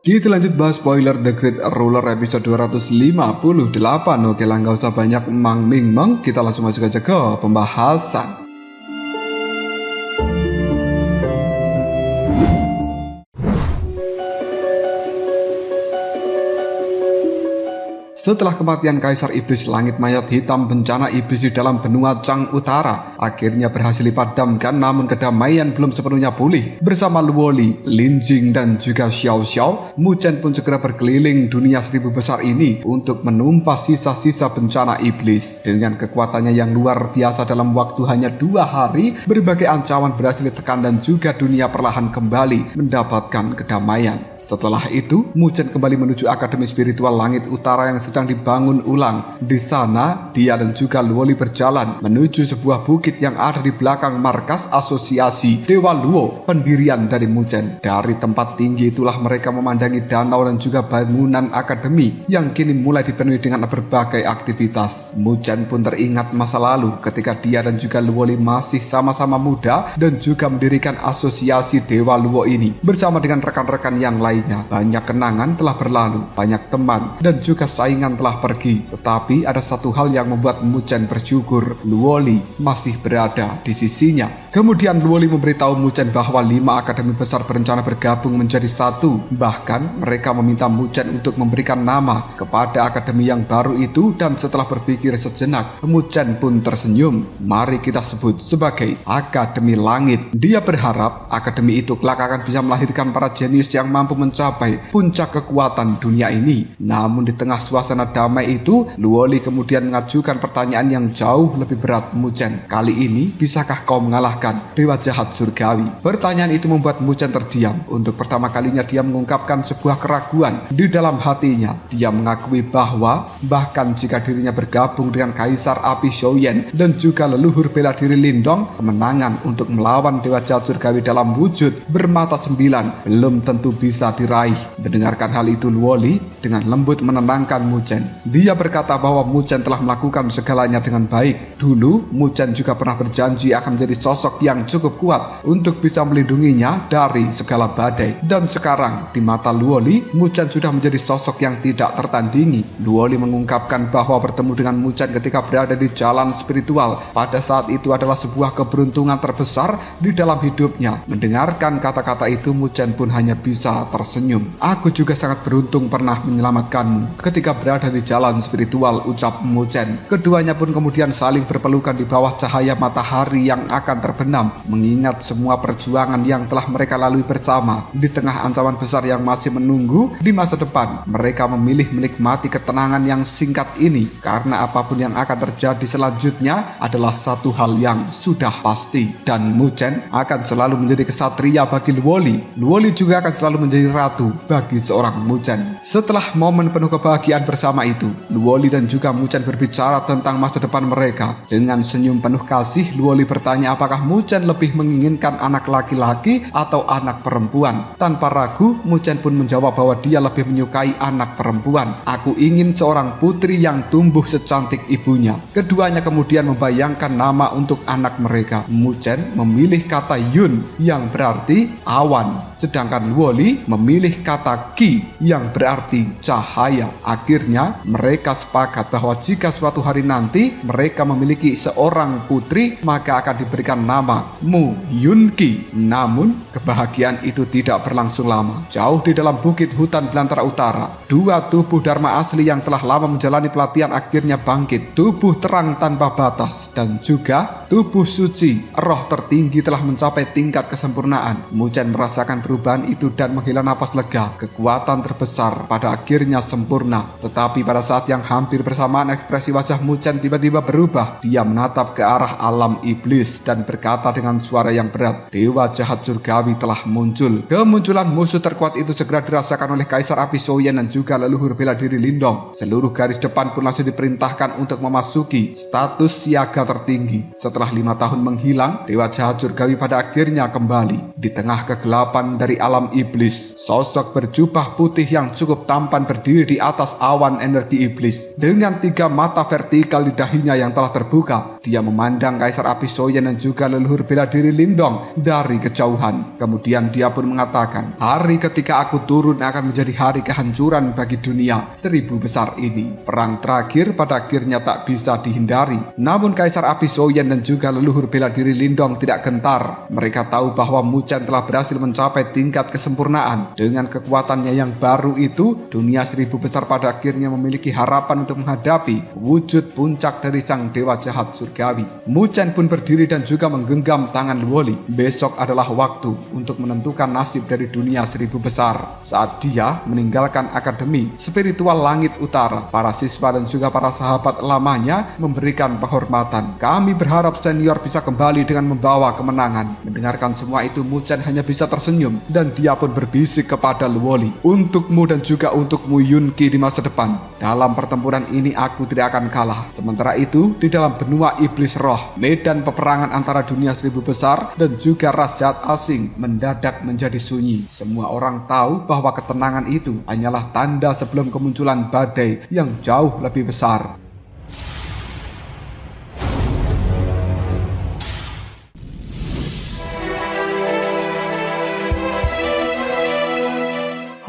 Kita lanjut bahas spoiler The Great Ruler episode 258. Oke lah, nggak usah banyak mang-ming-mang, kita langsung masuk aja ke pembahasan. Setelah kematian Kaisar Iblis, langit mayat hitam bencana iblis di dalam benua Chang Utara akhirnya berhasil dipadamkan, namun kedamaian belum sepenuhnya pulih. Bersama Luoli, Lin Jing, dan juga Xiao Xiao, Mu Chen pun segera berkeliling dunia seribu besar ini untuk menumpas sisa-sisa bencana iblis. Dengan kekuatannya yang luar biasa, dalam waktu hanya 2 hari, berbagai ancaman berhasil ditekan dan juga dunia perlahan kembali mendapatkan kedamaian. Setelah itu, Mu Chen kembali menuju Akademi Spiritual Langit Utara yang sedang dibangun ulang. Di sana, dia dan juga Luoli berjalan menuju sebuah bukit yang ada di belakang markas asosiasi Dewa Luo, pendirian dari Mu Chen. Dari tempat tinggi itulah mereka memandangi danau dan juga bangunan akademi yang kini mulai dipenuhi dengan berbagai aktivitas. Mu Chen pun teringat masa lalu ketika dia dan juga Luoli masih sama-sama muda dan juga mendirikan asosiasi Dewa Luo ini bersama dengan rekan-rekan yang lainnya. Banyak kenangan telah berlalu, banyak teman dan juga saingan telah pergi, tetapi ada satu hal yang membuat Mu Chen bersyukur: Luoli masih berada di sisinya. Kemudian Luoli memberitahu Mu Chen bahwa 5 akademi besar berencana bergabung menjadi satu. Bahkan mereka meminta Mu Chen untuk memberikan nama kepada akademi yang baru itu, dan setelah berpikir sejenak, Mu Chen pun tersenyum. Mari kita sebut sebagai Akademi Langit. Dia berharap akademi itu kelak akan bisa melahirkan para jenius yang mampu mencapai puncak kekuatan dunia ini. Namun di tengah suasana damai itu, Luoli kemudian mengajukan pertanyaan yang jauh lebih berat. Mu Chen, kali ini bisakah kau mengalahkan dewa jahat surgawi? Pertanyaan itu membuat Mu Chen terdiam. Untuk pertama kalinya dia mengungkapkan sebuah keraguan di dalam hatinya. Dia mengakui bahwa bahkan jika dirinya bergabung dengan Kaisar Api Xiaoyan dan juga leluhur bela diri Lindong, kemenangan untuk melawan dewa jahat surgawi dalam wujud bermata 9 belum tentu bisa diraih. Mendengarkan hal itu, Luoli dengan lembut menenangkan Mu Chen. Dia berkata bahwa Mu Chen telah melakukan segalanya dengan baik. Dulu Mu Chen juga pernah berjanji akan menjadi sosok yang cukup kuat untuk bisa melindunginya dari segala badai. Dan sekarang di mata Luoli, Mu Chen sudah menjadi sosok yang tidak tertandingi. Luoli mengungkapkan bahwa bertemu dengan Mu Chen ketika berada di jalan spiritual pada saat itu adalah sebuah keberuntungan terbesar di dalam hidupnya. Mendengarkan kata-kata itu, Mu Chen pun hanya bisa tersenyum. Aku juga sangat beruntung pernah menyelamatkanmu ketika berada di jalan spiritual, ucap Mu Chen. Keduanya pun kemudian saling berpelukan di bawah cahaya matahari yang akan terbenam, mengingat semua perjuangan yang telah mereka lalui bersama. Di tengah ancaman besar yang masih menunggu di masa depan, mereka memilih menikmati ketenangan yang singkat ini, karena apapun yang akan terjadi selanjutnya adalah satu hal yang sudah pasti, dan Mu Chen akan selalu menjadi kesatria bagi Luoli. Luoli juga akan selalu menjadi ratu bagi seorang Mu Chen. Setelah momen penuh kebahagiaan bersama itu, Luoli dan juga Mu Chen berbicara tentang masa depan mereka. Dengan senyum penuh kasih, Luoli bertanya apakah Mu Chen lebih menginginkan anak laki-laki atau anak perempuan. Tanpa ragu, Mu Chen pun menjawab bahwa dia lebih menyukai anak perempuan. Aku ingin seorang putri yang tumbuh secantik ibunya. Keduanya kemudian membayangkan nama untuk anak mereka. Mu Chen memilih kata Yun yang berarti awan, sedangkan Luoli memilih kata Qi yang berarti cahaya. Akhirnya mereka sepakat bahwa jika suatu hari nanti mereka memiliki seorang putri, maka akan diberikan nama Mu Yun Qi. Namun kebahagiaan itu tidak berlangsung lama. Jauh di dalam bukit hutan belantara utara, 2 tubuh Dharma asli yang telah lama menjalani pelatihan akhirnya bangkit. Tubuh terang tanpa batas dan juga tubuh suci, roh tertinggi telah mencapai tingkat kesempurnaan. Mu Chen merasakan perubahan itu dan menghela napas lega. Kekuatan terbesar pada akhirnya sempurna. Tetapi pada saat yang hampir bersamaan, ekspresi wajah Mu Chen tiba-tiba berubah. Dia menatap ke arah alam iblis dan berkata dengan suara yang berat, dewa jahat surgawi telah muncul. Kemunculan musuh terkuat itu segera dirasakan oleh Kaisar Api Xiaoyan dan juga leluhur bela diri Lindong. Seluruh garis depan pun langsung diperintahkan untuk memasuki status siaga tertinggi. Setelah 5 tahun menghilang, dewa jahat surgawi pada akhirnya kembali. Di tengah kegelapan dari alam iblis, sosok berjubah putih yang cukup tampan berdiri di atas awan energi iblis. Dengan 3 mata vertikal di dahinya yang telah terbuka, dia memanjat memandang Kaisar Api Soyen dan juga leluhur bela diri Lindong dari kejauhan. Kemudian dia pun mengatakan, hari ketika aku turun akan menjadi hari kehancuran bagi dunia 1000 besar ini. Perang terakhir pada akhirnya tak bisa dihindari. Namun Kaisar Api Soyen dan juga leluhur bela diri Lindong tidak gentar. Mereka tahu bahwa Mu Chen telah berhasil mencapai tingkat kesempurnaan. Dengan kekuatannya yang baru itu, dunia 1000 besar pada akhirnya memiliki harapan untuk menghadapi wujud puncak dari sang dewa jahat surgawi. Mu Chen pun berdiri dan juga menggenggam tangan Luoli. Besok adalah waktu untuk menentukan nasib dari dunia 1000 besar. Saat dia meninggalkan Akademi Spiritual Langit Utara, para siswa dan juga para sahabat lamanya memberikan penghormatan. Kami berharap senior bisa kembali dengan membawa kemenangan. Mendengarkan semua itu, Mu Chen hanya bisa tersenyum dan dia pun berbisik kepada Luoli, untukmu dan juga untukmu Yunki di masa depan. Dalam pertempuran ini aku tidak akan kalah. Sementara itu, di dalam benua iblis roh, medan peperangan antara dunia 1000 besar dan juga ras jahat asing mendadak menjadi sunyi. Semua orang tahu bahwa ketenangan itu hanyalah tanda sebelum kemunculan badai yang jauh lebih besar.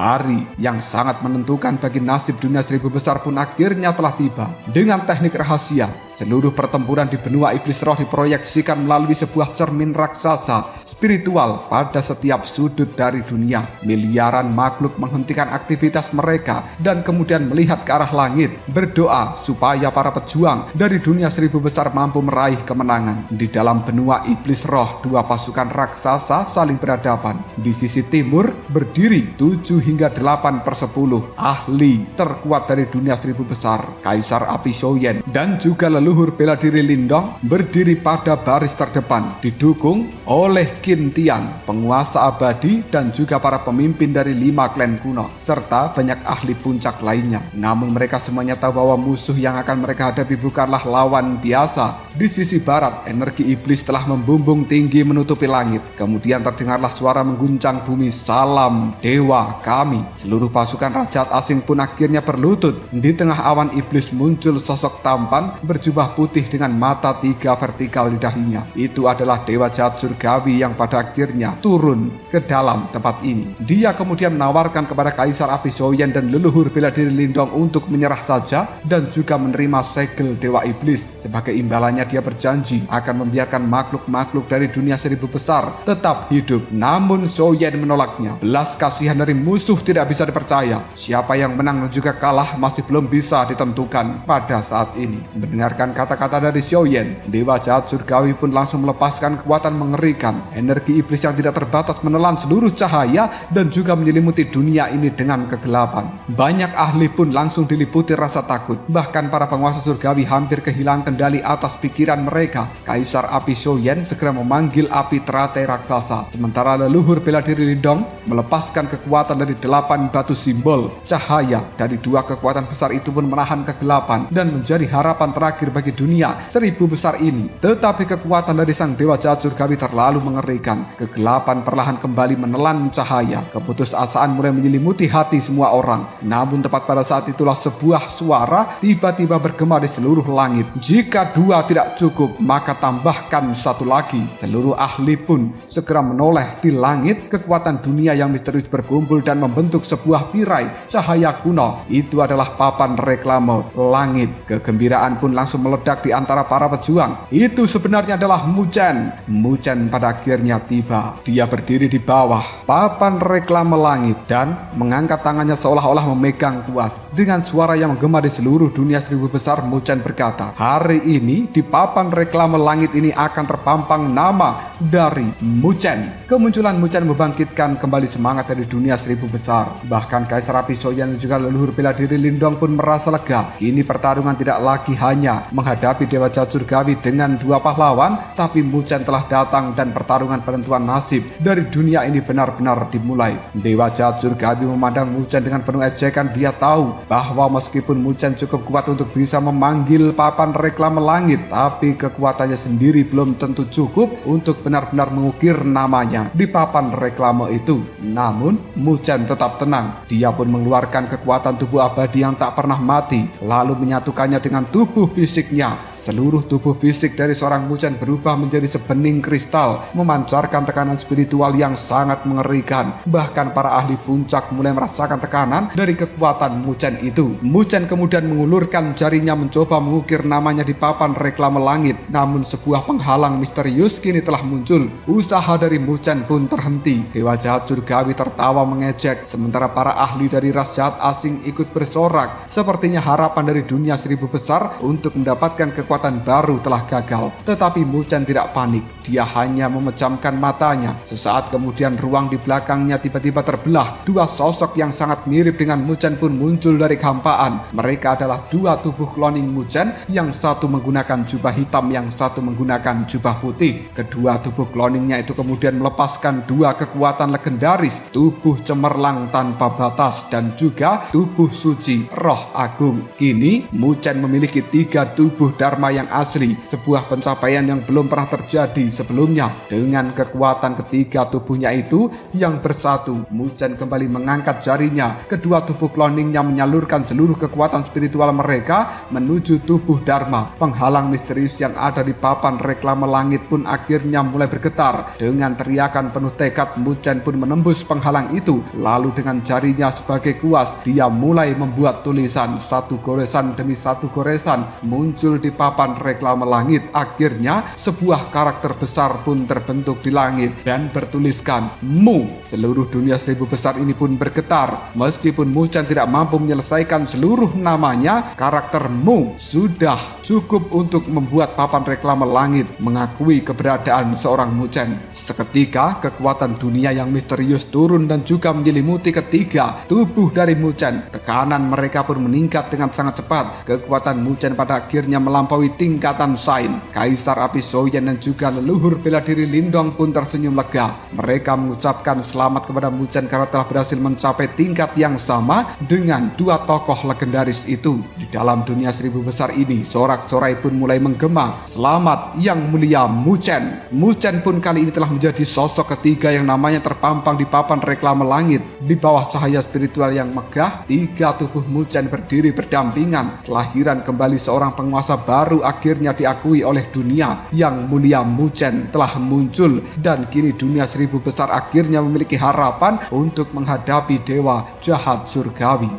Hari yang sangat menentukan bagi nasib dunia 1000 besar pun akhirnya telah tiba. Dengan teknik rahasia, seluruh pertempuran di benua iblis roh diproyeksikan melalui sebuah cermin raksasa spiritual pada setiap sudut dari dunia. Miliaran makhluk menghentikan aktivitas mereka dan kemudian melihat ke arah langit, berdoa supaya para pejuang dari dunia 1000 besar mampu meraih kemenangan. Di dalam benua iblis roh, dua pasukan raksasa saling berhadapan. Di sisi timur berdiri 7 hingga 8/10 ahli terkuat dari dunia 1000 besar. Kaisar Api Soyen dan juga leluhur bela diri Lindong berdiri pada baris terdepan, didukung oleh Qin Tian, penguasa abadi, dan juga para pemimpin dari 5 klan kuno, serta banyak ahli puncak lainnya. Namun mereka semuanya tahu bahwa musuh yang akan mereka hadapi bukanlah lawan biasa. Di sisi barat, energi iblis telah membumbung tinggi menutupi langit. Kemudian terdengarlah suara mengguncang bumi, salam dewa kami. Seluruh pasukan raja asing pun akhirnya berlutut. Di tengah awan iblis muncul sosok tampan berjubah putih dengan mata 3 vertikal di dahinya. Itu adalah dewa jahat surgawi yang pada akhirnya turun ke dalam tempat ini. Dia kemudian menawarkan kepada Kaisar Api Soyen dan leluhur bela diri Lindong untuk menyerah saja dan juga menerima segel dewa iblis. Sebagai imbalannya dia berjanji akan membiarkan makhluk-makhluk dari dunia 1000 besar tetap hidup. Namun Soyen menolaknya. Belas kasihan dari musuh tidak bisa dipercaya. Siapa yang menang dan juga kalah masih belum bisa ditentukan pada saat ini. Mendengarkan kata-kata dari Soyen, dewa jahat surgawi pun langsung melepaskan kekuatan mengerikan. Energi iblis yang tidak terbatas menelan seluruh cahaya dan juga menyelimuti dunia ini dengan kegelapan. Banyak ahli pun langsung diliputi rasa takut. Bahkan para penguasa surgawi hampir kehilangan kendali atas pikiran mereka. Kaisar Api Soyen segera memanggil api teratai raksasa. Sementara leluhur bela diri Lindong melepaskan kekuatan dari 8 batu simbol. Cahaya dari 2 kekuatan besar itu pun menahan kegelapan dan menjadi harapan terakhir bagi dunia 1000 besar ini. Tetapi kekuatan dari sang dewa jahat surgawi terlalu mengerikan. Kegelapan perlahan kembali menelan cahaya. Keputusasaan mulai menyelimuti hati semua orang. Namun tepat pada saat itulah sebuah suara tiba-tiba bergema di seluruh langit. Jika 2 tidak cukup, maka tambahkan 1 lagi. Seluruh ahli pun segera menoleh di langit. Kekuatan dunia yang misterius berkumpul dan membentuk sebuah tirai cahaya kuno. Itu adalah papan reklame langit. Kegembiraan pun langsung meledak di antara para pejuang. Itu sebenarnya adalah Mu Chen. Mu Chen pada akhirnya tiba. Dia berdiri di bawah papan reklame langit dan mengangkat tangannya seolah-olah memegang kuas. Dengan suara yang menggema di seluruh dunia 1000 besar, Mu Chen berkata, hari ini di papan reklame langit ini akan terpampang nama dari Mu Chen. Kemunculan Mu Chen membangkitkan kembali semangat dari dunia 1000 besar. Bahkan Kaisar Api Soyen dan juga leluhur bela diri Lindong pun merasa lega. Kini pertarungan tidak lagi hanya menghadapi dewa jahat surgawi dengan 2 pahlawan, tapi Mu Chen telah datang dan pertarungan penentuan nasib dari dunia ini benar-benar dimulai. Dewa jahat surgawi memandang Mu Chen dengan penuh ejekan. Dia tahu bahwa meskipun Mu Chen cukup kuat untuk bisa memanggil papan reklame langit, tapi kekuatannya sendiri belum tentu cukup untuk benar-benar mengukir namanya di papan reklame itu. Namun Mu Chen tetap tenang. Dia pun mengeluarkan kekuatan tubuh abadi yang tak pernah mati, lalu menyatukannya dengan tubuh fisiknya Seluruh tubuh fisik dari seorang Muchen berubah menjadi sebening kristal, memancarkan tekanan spiritual yang sangat mengerikan. Bahkan para ahli puncak mulai merasakan tekanan dari kekuatan Muchen itu. Muchen kemudian mengulurkan jarinya mencoba mengukir namanya di papan reklame langit. Namun sebuah penghalang misterius kini telah muncul. Usaha dari Muchen pun terhenti. Dewa jahat surgawi tertawa mengejek, sementara para ahli dari ras jahat asing ikut bersorak. Sepertinya harapan dari dunia seribu besar untuk mendapatkan kekuatan baru telah gagal. Tetapi Muchen tidak panik. Dia hanya memejamkan matanya. Sesaat kemudian ruang di belakangnya tiba-tiba terbelah. Dua sosok yang sangat mirip dengan Muchen pun muncul dari kehampaan. Mereka adalah dua tubuh cloning Muchen, yang satu menggunakan jubah hitam, yang satu menggunakan jubah putih. Kedua tubuh cloningnya itu kemudian melepaskan dua kekuatan legendaris, tubuh cemerlang tanpa batas dan juga tubuh suci, roh agung. Kini Muchen memiliki 3 tubuh Dharma yang asli, sebuah pencapaian yang belum pernah terjadi sebelumnya. Dengan kekuatan ketiga tubuhnya itu yang bersatu, Muchen kembali mengangkat jarinya. Kedua tubuh cloningnya menyalurkan seluruh kekuatan spiritual mereka menuju tubuh Dharma. Penghalang misterius yang ada di papan reklame langit pun akhirnya mulai bergetar. Dengan teriakan penuh tekad, Muchen pun menembus penghalang itu. Lalu dengan jarinya sebagai kuas, dia mulai membuat tulisan. Satu goresan demi satu goresan muncul di papan reklame langit. Akhirnya sebuah karakter besar pun terbentuk di langit dan bertuliskan Mu. Seluruh dunia seribu besar ini pun bergetar. Meskipun Muchen tidak mampu menyelesaikan seluruh namanya, karakter Mu sudah cukup untuk membuat papan reklame langit mengakui keberadaan seorang Muchen. Seketika kekuatan dunia yang misterius turun dan juga menyelimuti ketiga tubuh dari Muchen. Tekanan mereka pun meningkat dengan sangat cepat. Kekuatan Muchen pada akhirnya melampaui tingkatan Sain. Kaisar Api Soyen dan juga leluhur bela diri Lindong pun tersenyum lega. Mereka mengucapkan selamat kepada Muchen karena telah berhasil mencapai tingkat yang sama dengan dua tokoh legendaris itu. Di dalam dunia seribu besar ini, sorak-sorai pun mulai menggema. Selamat yang mulia Muchen. Muchen pun kali ini telah menjadi sosok ketiga yang namanya terpampang di papan reklame langit. Di bawah cahaya spiritual yang megah, 3 tubuh Muchen berdiri berdampingan. Kelahiran kembali seorang penguasa baru akhirnya diakui oleh dunia. Yang mulia Muchen telah muncul dan kini dunia seribu besar akhirnya memiliki harapan untuk menghadapi dewa jahat surgawi.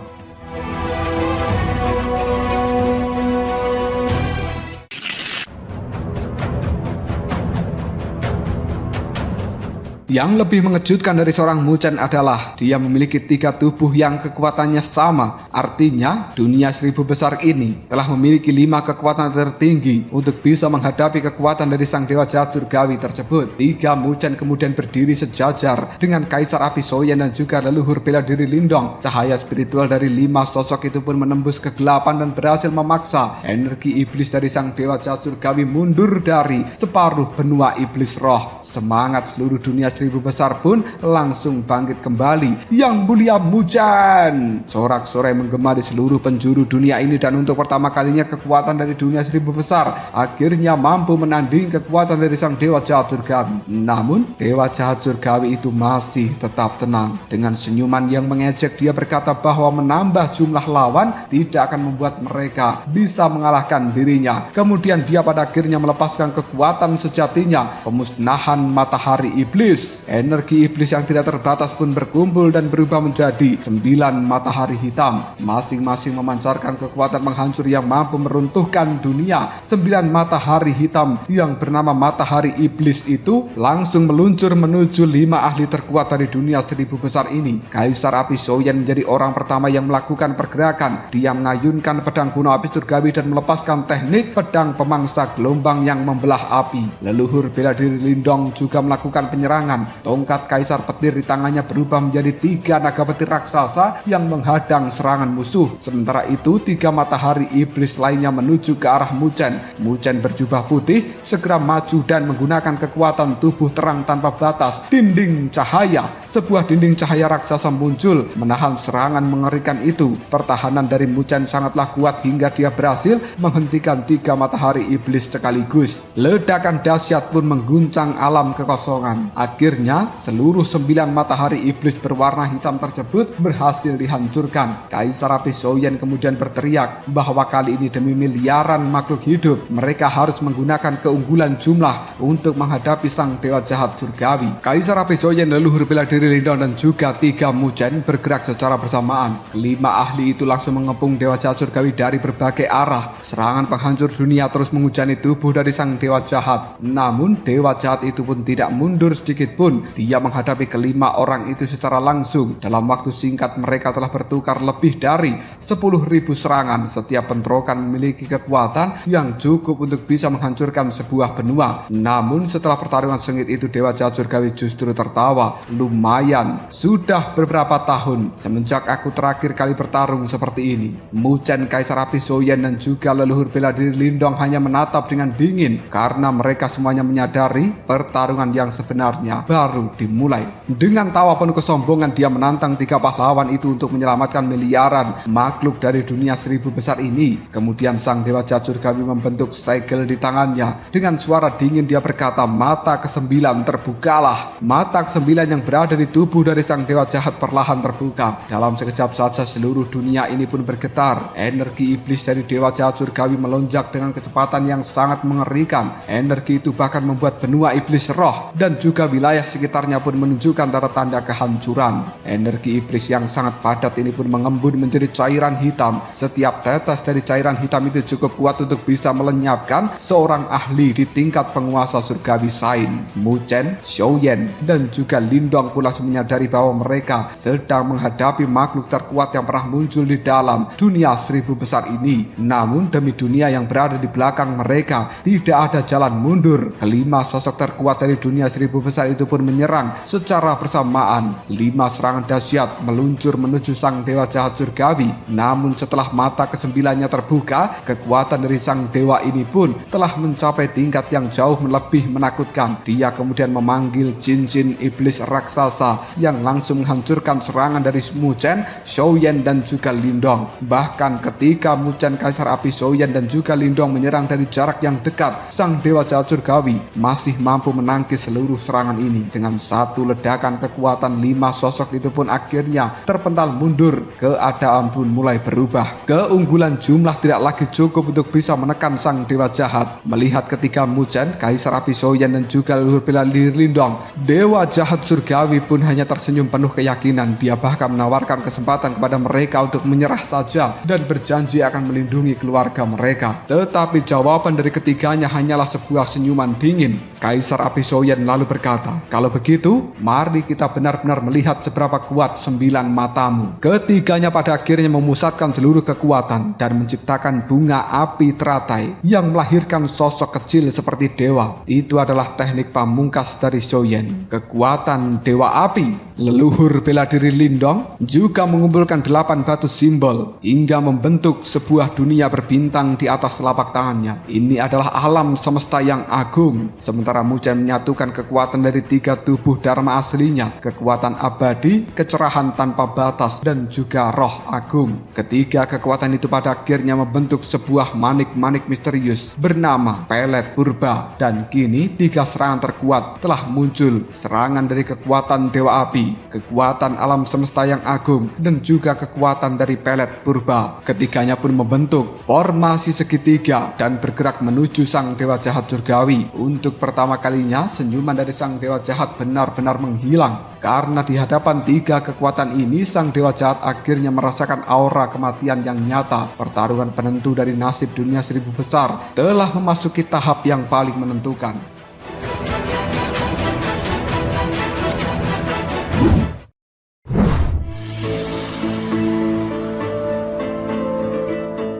Yang lebih mengejutkan dari seorang Muchen adalah dia memiliki 3 tubuh yang kekuatannya sama. Artinya dunia seribu besar ini telah memiliki 5 kekuatan tertinggi untuk bisa menghadapi kekuatan dari sang dewa jahat surgawi tersebut. 3 Muchen kemudian berdiri sejajar dengan Kaisar Api Soyen dan juga leluhur bela diri Lindong. Cahaya spiritual dari 5 sosok itu pun menembus kegelapan dan berhasil memaksa energi iblis dari sang dewa jahat surgawi mundur dari separuh benua iblis roh. Semangat seluruh dunia seribu besar pun langsung bangkit kembali. Yang mulia Muchen. Sorak-sorai menggema di seluruh penjuru dunia ini dan untuk pertama kalinya kekuatan dari dunia seribu besar akhirnya mampu menanding kekuatan dari sang dewa jahat surgawi. Namun dewa jahat surgawi itu masih tetap tenang. Dengan senyuman yang mengejek, dia berkata bahwa menambah jumlah lawan tidak akan membuat mereka bisa mengalahkan dirinya. Kemudian dia pada akhirnya melepaskan kekuatan sejatinya, pemusnahan matahari iblis. Energi iblis yang tidak terbatas pun berkumpul dan berubah menjadi 9 matahari hitam. Masing-masing memancarkan kekuatan menghancur yang mampu meruntuhkan dunia. 9 matahari hitam yang bernama matahari iblis itu langsung meluncur menuju 5 ahli terkuat dari dunia seribu besar ini. Kaisar Api Soyen menjadi orang pertama yang melakukan pergerakan. Dia mengayunkan pedang kuno api surgawi dan melepaskan teknik pedang pemangsa gelombang yang membelah api. Leluhur bela diri Lindong juga melakukan penyerangan. Tongkat Kaisar Petir di tangannya berubah menjadi 3 naga petir raksasa yang menghadang serangan musuh. Sementara itu 3 matahari iblis lainnya menuju ke arah Muchen. Muchen berjubah putih segera maju dan menggunakan kekuatan tubuh terang tanpa batas, dinding cahaya. sebuah dinding cahaya raksasa muncul menahan serangan mengerikan itu. Pertahanan dari Mu Chen sangatlah kuat hingga dia berhasil menghentikan 3 matahari iblis sekaligus. Ledakan dahsyat pun mengguncang alam kekosongan. Akhirnya seluruh 9 matahari iblis berwarna hitam tersebut berhasil dihancurkan. Kaisar Api Souyan kemudian berteriak bahwa kali ini demi miliaran makhluk hidup mereka harus menggunakan keunggulan jumlah untuk menghadapi sang dewa jahat surgawi. Kaisar Api Souyan, leluhur bela diri Lindong dan juga 3 Mu Chen bergerak secara bersamaan. 5 ahli itu langsung mengepung dewa jahat surgawi dari berbagai arah. Serangan penghancur dunia terus menghujani tubuh dari sang dewa jahat. Namun dewa jahat itu pun tidak mundur sedikit pun. Dia menghadapi kelima orang itu secara langsung. Dalam waktu singkat mereka telah bertukar lebih dari 10.000 serangan. Setiap bentrokan memiliki kekuatan yang cukup untuk bisa menghancurkan sebuah benua. Namun setelah pertarungan sengit itu dewa jahat surgawi justru tertawa. Lumayan, sudah beberapa tahun semenjak aku terakhir kali bertarung seperti ini. Mu Chen, Kaisar Api Souyan dan juga leluhur bela diri Lindong hanya menatap dengan dingin karena mereka semuanya menyadari pertarungan yang sebenarnya baru dimulai. Dengan tawa penuh kesombongan dia menantang 3 pahlawan itu untuk menyelamatkan miliaran makhluk dari dunia 1000 besar ini. Kemudian sang dewa jahat surgawi membentuk segel di tangannya. Dengan suara dingin dia berkata, mata ke-9 terbukalah. Mata ke-9 yang berada di tubuh dari sang dewa jahat perlahan terbuka. Dalam sekejap saja seluruh dunia ini pun bergetar. Energi iblis dari dewa jahat surgawi melonjak dengan kecepatan yang sangat mengerikan. Energi itu bahkan membuat benua iblis roh dan juga wilayah sekitarnya pun menunjukkan tanda-tanda kehancuran. Energi iblis yang sangat padat ini pun mengembun menjadi cairan hitam. Setiap tetes dari cairan hitam itu cukup kuat untuk bisa melenyapkan seorang ahli di tingkat penguasa surgawi Sain. Mu Chen, Souyan dan juga Lindong pula menyadari bahwa mereka sedang menghadapi makhluk terkuat yang pernah muncul di dalam dunia 1000 besar ini. Namun demi dunia yang berada di belakang mereka tidak ada jalan mundur. Kelima sosok terkuat dari dunia 1000 besar itu pun menyerang secara bersamaan. 5 serangan dahsyat meluncur menuju sang dewa jahat surgawi. Namun setelah mata ke-9-nya terbuka, kekuatan dari sang dewa ini pun telah mencapai tingkat yang jauh lebih menakutkan. Dia kemudian memanggil cincin iblis raksasa yang langsung menghancurkan serangan dari Mu Chen, Souyan dan juga Lindong. Bahkan ketika Mu Chen, Kaisar Api Souyan dan juga Lindong menyerang dari jarak yang dekat, sang dewa jahat surgawi masih mampu menangkis seluruh serangan ini. Dengan satu ledakan kekuatan, 5 sosok itu pun akhirnya terpental mundur. Keadaan pun mulai berubah. Keunggulan jumlah tidak lagi cukup untuk bisa menekan sang dewa jahat. Melihat ketika Mu Chen, Kaisar Api Souyan dan juga leluhur bela diri Lindong, dewa jahat surgawi pun hanya tersenyum penuh keyakinan. Dia bahkan menawarkan kesempatan kepada mereka untuk menyerah saja dan berjanji akan melindungi keluarga mereka. Tetapi jawaban dari ketiganya hanyalah sebuah senyuman dingin. Kaisar Api Souyan lalu berkata, kalau begitu mari kita benar-benar melihat seberapa kuat 9 matamu. Ketiganya pada akhirnya memusatkan seluruh kekuatan dan menciptakan bunga api teratai yang melahirkan sosok kecil seperti dewa. Itu adalah teknik pamungkas dari Souyan, kekuatan dewa api. Leluhur bela diri Lindong juga mengumpulkan 8 batu simbol hingga membentuk sebuah dunia berbintang di atas telapak tangannya. Ini adalah alam semesta yang agung. Sementara Mu Chen menyatukan kekuatan dari 3 tubuh dharma aslinya, kekuatan abadi, kecerahan tanpa batas dan juga roh agung. Ketiga kekuatan itu pada akhirnya membentuk sebuah manik-manik misterius bernama Pelet Purba. Dan kini 3 serangan terkuat telah muncul. Serangan dari kekuatan dewa api, kekuatan alam semesta yang agung dan juga kekuatan dari Pelet Purba. Ketiganya pun membentuk formasi segitiga dan bergerak menuju sang dewa jahat surgawi. Untuk pertama kalinya senyuman dari sang dewa jahat benar-benar menghilang. Karena di hadapan 3 kekuatan ini sang dewa jahat akhirnya merasakan aura kematian yang nyata. Pertarungan penentu dari nasib dunia 1000 besar telah memasuki tahap yang paling menentukan.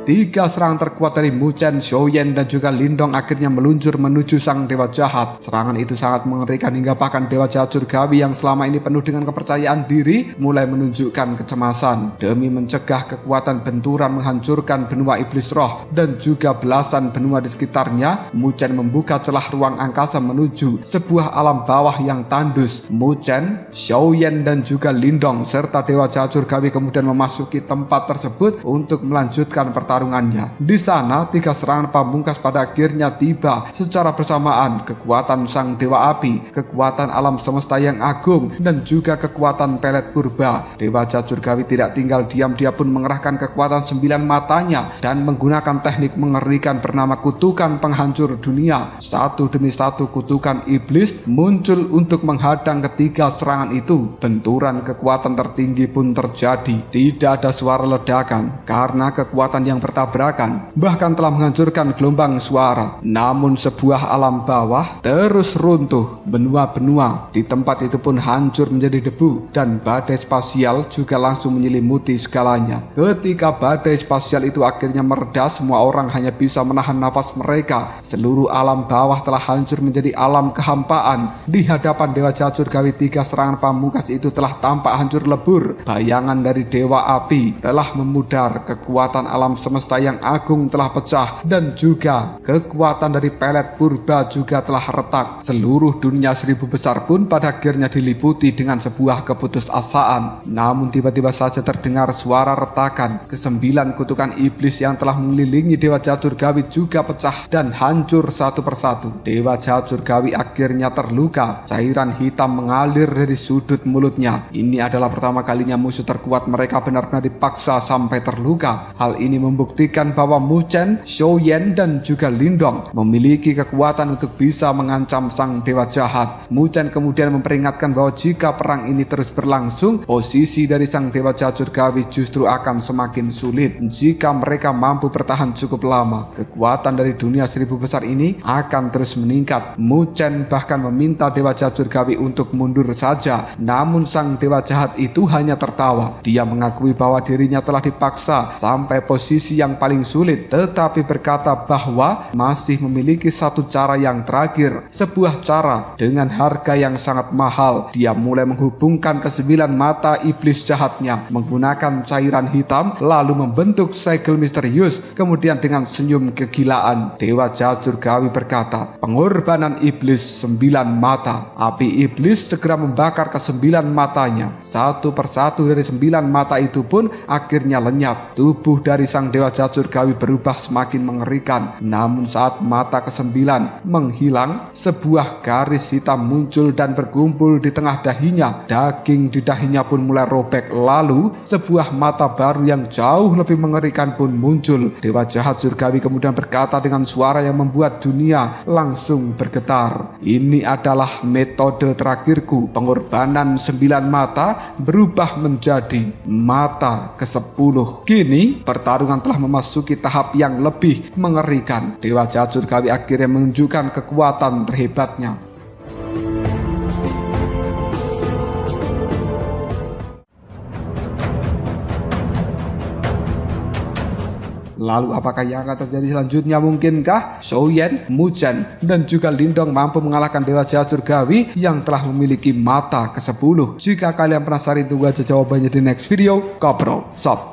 Tiga serangan terkuat dari Mu Chen, Xiaoyan, dan juga Lindong akhirnya meluncur menuju sang dewa jahat. Serangan itu sangat mengerikan hingga bahkan dewa jahat surgawi yang selama ini penuh dengan kepercayaan diri mulai menunjukkan kecemasan. Demi mencegah kekuatan benturan menghancurkan benua iblis roh dan juga belasan benua di sekitarnya, Mu Chen membuka celah ruang angkasa menuju sebuah alam bawah yang tandus. Mu Chen, Xiaoyan, dan juga Lindong serta dewa jahat surgawi kemudian memasuki tempat tersebut untuk melanjutkan pertarungannya. Di sana, tiga serangan pamungkas pada akhirnya tiba secara bersamaan. Kekuatan sang dewa api, kekuatan alam semesta yang agung, dan juga kekuatan pelet purba. Dewa jahat surgawi tidak tinggal diam, dia pun mengerahkan kekuatan 9 matanya dan menggunakan teknik mengerikan bernama kutukan penghancur dunia. Satu demi satu kutukan iblis muncul untuk menghadang ketiga serangan itu. Benturan kekuatan tertinggi pun terjadi. Tidak ada suara ledakan karena kekuatan yang bertabrakan bahkan telah menghancurkan gelombang suara. Namun sebuah alam bawah terus runtuh. Benua-benua di tempat itu pun hancur menjadi debu dan badai spasial juga langsung menyelimuti segalanya. Ketika badai spasial itu akhirnya mereda, semua orang hanya bisa menahan napas mereka. Seluruh alam bawah telah hancur menjadi alam kehampaan. Di hadapan dewa jahat surgawi, tiga serangan pamungkas itu telah tampak hancur lebur. Bayangan dari dewa api telah memudar, kekuatan alam semesta yang agung telah pecah, dan juga kekuatan dari pelet purba juga telah retak. Seluruh dunia seribu besar pun pada akhirnya diliputi dengan sebuah keputusasaan. Namun tiba-tiba saja terdengar suara retakan. Kesembilan kutukan iblis yang telah mengelilingi dewa jahat surgawi juga pecah dan hancur satu persatu. Dewa jahat surgawi akhirnya terluka. Cairan hitam mengalir dari sudut mulutnya. Ini adalah pertama kalinya musuh terkuat mereka benar-benar dipaksa sampai terluka. Hal ini membuktikan bahwa Mu Chen, Xiaoyan, dan juga Lindong memiliki kekuatan untuk bisa mengancam sang dewa jahat. Mu Chen kemudian memperingatkan bahwa jika perang ini terus berlangsung, posisi dari sang dewa jahat surgawi justru akan semakin sulit. Jika mereka mampu bertahan cukup lama, kekuatan dari dunia seribu besar ini akan terus meningkat. Mu Chen bahkan meminta dewa jahat surgawi untuk mundur saja. Namun sang dewa jahat itu hanya tertawa. Dia mengakui bahwa dirinya telah dipaksa sampai posisi yang paling sulit, tetapi berkata bahwa masih memiliki satu cara yang terakhir, sebuah cara dengan harga yang sangat mahal. Dia mulai menghubungkan kesembilan mata iblis jahatnya menggunakan cairan hitam, lalu membentuk segel misterius. Kemudian dengan senyum kegilaan, dewa jahat surgawi berkata, pengorbanan iblis 9 mata. Api iblis segera membakar kesembilan matanya. Satu persatu dari 9 mata itu pun akhirnya lenyap. Tubuh dari sang dewa jahat surgawi berubah semakin mengerikan. Namun saat mata ke-9 menghilang, sebuah garis hitam muncul dan berkumpul di tengah dahinya. Daging di dahinya pun mulai robek. Lalu sebuah mata baru yang jauh lebih mengerikan pun muncul. Dewa jahat surgawi kemudian berkata dengan suara yang membuat dunia langsung bergetar, ini adalah metode terakhirku. Pengorbanan 9 mata berubah menjadi mata ke-10. Kini pertarungan telah memasuki tahap yang lebih mengerikan. Dewa jahat surgawi akhirnya menunjukkan kekuatan terhebatnya. Lalu apakah yang akan terjadi selanjutnya? Mungkinkah Xiaoyan, Mu Chen, dan juga Lindong mampu mengalahkan dewa jahat surgawi yang telah memiliki mata ke-10? Jika kalian penasaran, tunggu aja jawabannya di next video. Koprol, Sob.